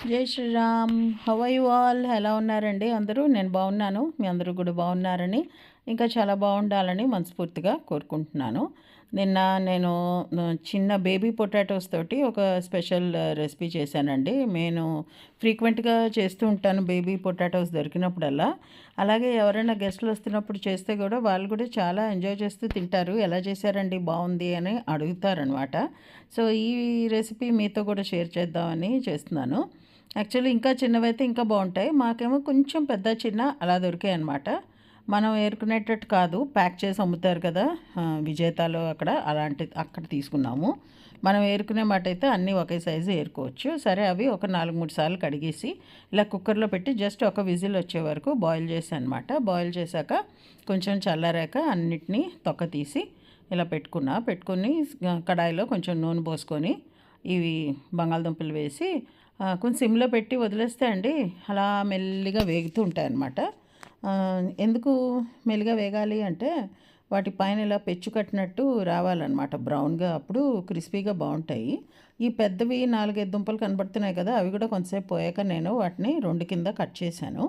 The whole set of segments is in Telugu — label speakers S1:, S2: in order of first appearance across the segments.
S1: జై Shriram. How are you all? ఎలా ఉన్నారండి అందరూ? నేను బాగున్నాను. మీ అందరూ కూడా బాగున్నారని, ఇంకా చాలా బాగుండాలని మనస్ఫూర్తిగా కోరుకుంటున్నాను. నిన్న నేను చిన్న బేబీ పొటాటోస్ తోటి ఒక స్పెషల్ రెసిపీ చేశానండి. నేను ఫ్రీక్వెంట్గా చేస్తూ ఉంటాను బేబీ పొటాటోస్ దొరికినప్పుడల్లా. అలాగే ఎవరైనా గెస్ట్లు వస్తున్నప్పుడు చేస్తే కూడా వాళ్ళు కూడా చాలా ఎంజాయ్ చేస్తూ తింటారు. ఎలా చేశారండి, బాగుంది అని అడుగుతారనమాట. సో ఈ రెసిపీ మీతో కూడా షేర్ చేద్దామని చేస్తున్నాను. యాక్చువల్లీ ఇంకా చిన్నవైతే ఇంకా బాగుంటాయి. మాకేమో కొంచెం పెద్ద చిన్న అలా దొరికాయి అన్నమాట. మనం ఏరుకునేటట్టు కాదు, ప్యాక్ చేసి అమ్ముతారు కదా విజేతాలో, అక్కడ తీసుకున్నాము. మనం ఏరుకునే మాట అయితే అన్నీ ఒకే సైజు ఏరుకోవచ్చు. సరే, అవి ఒక 4-3 సార్లు కడిగేసి ఇలా కుక్కర్లో పెట్టి జస్ట్ ఒక విజిల్ వచ్చే వరకు బాయిల్ చేశాను అనమాట. బాయిల్ చేశాక కొంచెం చల్లారాక అన్నిటినీ తొక్క తీసి ఇలా పెట్టుకుని కడాయిలో కొంచెం నూనె పోసుకొని ఇవి బంగాళదుంపలు వేసి కొంచెం సిమ్లో పెట్టి వదిలేస్తే అండి అలా మెల్లిగా వేగుతూ ఉంటాయన్నమాట. ఎందుకు మెల్లిగా వేగాలి అంటే వాటి పైన ఇలా పెచ్చు కట్టినట్టు రావాలన్నమాట బ్రౌన్గా, అప్పుడు క్రిస్పీగా బాగుంటాయి. ఈ పెద్దవి 4-5 దుంపలు కనబడుతున్నాయి కదా, అవి కూడా కొంతసేపు పోయాక నేను వాటిని 2 కింద కట్ చేశాను.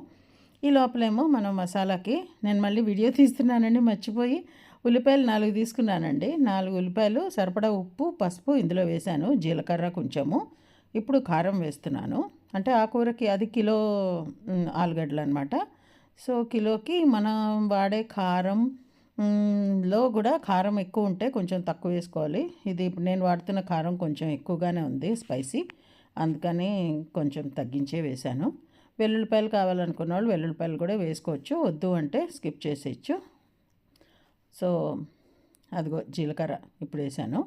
S1: ఈ లోపలేమో మనం మసాలాకి నేను మళ్ళీ వీడియో తీస్తున్నానండి, మర్చిపోయి ఉల్లిపాయలు 4 తీసుకున్నానండి. 4 ఉల్లిపాయలు, సరిపడా ఉప్పు, పసుపు ఇందులో వేశాను, జీలకర్ర కొంచెము. ఇప్పుడు కారం వేస్తున్నాను. అంటే ఆ కూరకి అది కిలో ఆలుగడ్డలు అనమాట. సో కిలోకి మనం వాడే కారం లో కూడా కారం ఎక్కువ ఉంటే కొంచెం తక్కువ వేసుకోవాలి. ఇది ఇప్పుడు నేను వాడుతున్న కారం కొంచెం ఎక్కువగానే ఉంది స్పైసీ, అందుకని కొంచెం తగ్గించే వేశాను. వెల్లుల్లిపాయలు కావాలనుకున్న వాళ్ళు వెల్లుల్లిపాయలు కూడా వేసుకోవచ్చు, వద్దు అంటే స్కిప్ చేసేయచ్చు. సో అదిగో జీలకర్ర ఇప్పుడు వేసాను.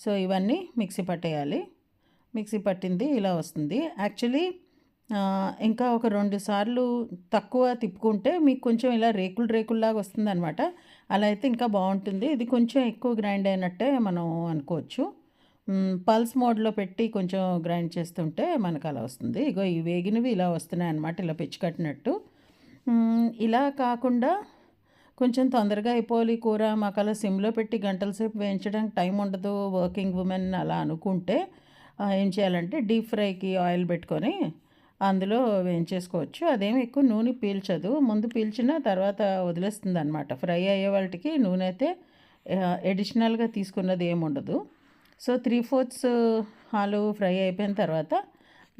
S1: సో ఇవన్నీ మిక్సీ పట్టేయాలి. మిక్సీ పట్టింది ఇలా వస్తుంది. యాక్చువల్లీ ఇంకా ఒక 2 సార్లు తక్కువ తిప్పుకుంటే మీకు కొంచెం ఇలా రేకుల్లాగా వస్తుంది అనమాట. అలా అయితే ఇంకా బాగుంటుంది. ఇది కొంచెం ఎక్కువ గ్రైండ్ అయినట్టే మనం అనుకోవచ్చు. పల్స్ మోడ్లో పెట్టి కొంచెం గ్రైండ్ చేస్తుంటే మనకు అలా వస్తుంది. ఇగో ఈ వేగినవి ఇలా వస్తున్నాయి అనమాట, ఇలా పెచ్చు కట్టినట్టు. ఇలా కాకుండా కొంచెం తొందరగా అయిపోవాలి కూర, మాకు అలా సిమ్లో పెట్టి గంటల సేపు వేయించడానికి టైం ఉండదు, వర్కింగ్ ఉమెన్ అలా అనుకుంటే ఏం చేయాలంటే డీప్ ఫ్రైకి ఆయిల్ పెట్టుకొని అందులో వేయించేసుకోవచ్చు. అదేమి ఎక్కువ నూనె పీల్చదు, ముందు పీల్చిన తర్వాత వదిలేస్తుంది అనమాట. ఫ్రై అయ్యే వాళ్ళకి నూనె అయితే ఎడిషనల్గా తీసుకున్నది ఏమి ఉండదు. సో 3/4 ఆలు ఫ్రై అయిపోయిన తర్వాత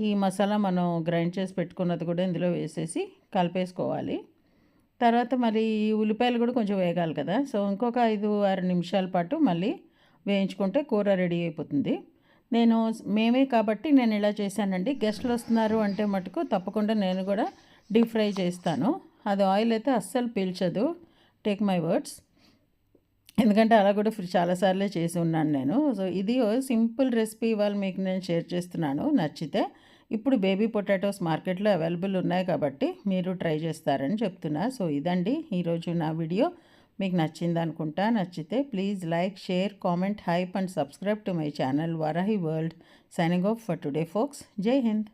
S1: ఈ మసాలా మనం గ్రైండ్ చేసి పెట్టుకున్నది కూడా ఇందులో వేసేసి కలిపేసుకోవాలి. తర్వాత మరి ఉల్లిపాయలు కూడా కొంచెం వేగాలి కదా, సో ఇంకొక 5-6 నిమిషాల పాటు మళ్ళీ వేయించుకుంటే కూర రెడీ అయిపోతుంది. మేమే కాబట్టి నేను ఇలా చేశానండి. గెస్ట్లు వస్తున్నారు అంటే మటుకు తప్పకుండా నేను కూడా డీప్ ఫ్రై చేస్తాను. అది ఆయిల్ అయితే అస్సలు పీల్చదు, టేక్ మై వర్డ్స్. ఎందుకంటే అలా కూడా చాలాసార్లే చేసి ఉన్నాను నేను. సో ఇది సింపుల్ రెసిపీ ఇవాళ మీకు నేను షేర్ చేస్తున్నాను. నచ్చితే ఇప్పుడు బేబీ పొటాటోస్ మార్కెట్లో అవైలబుల్ ఉన్నాయి కాబట్టి మీరు ట్రై చేస్తారని చెప్తున్నా. సో ఇదండి ఈరోజు నా వీడియో. మీకు నచ్చింది అనుకుంటా. నచ్చితే please like, share, comment, hype and subscribe to my channel Varahi World. Signing off for today folks. Jai Hind.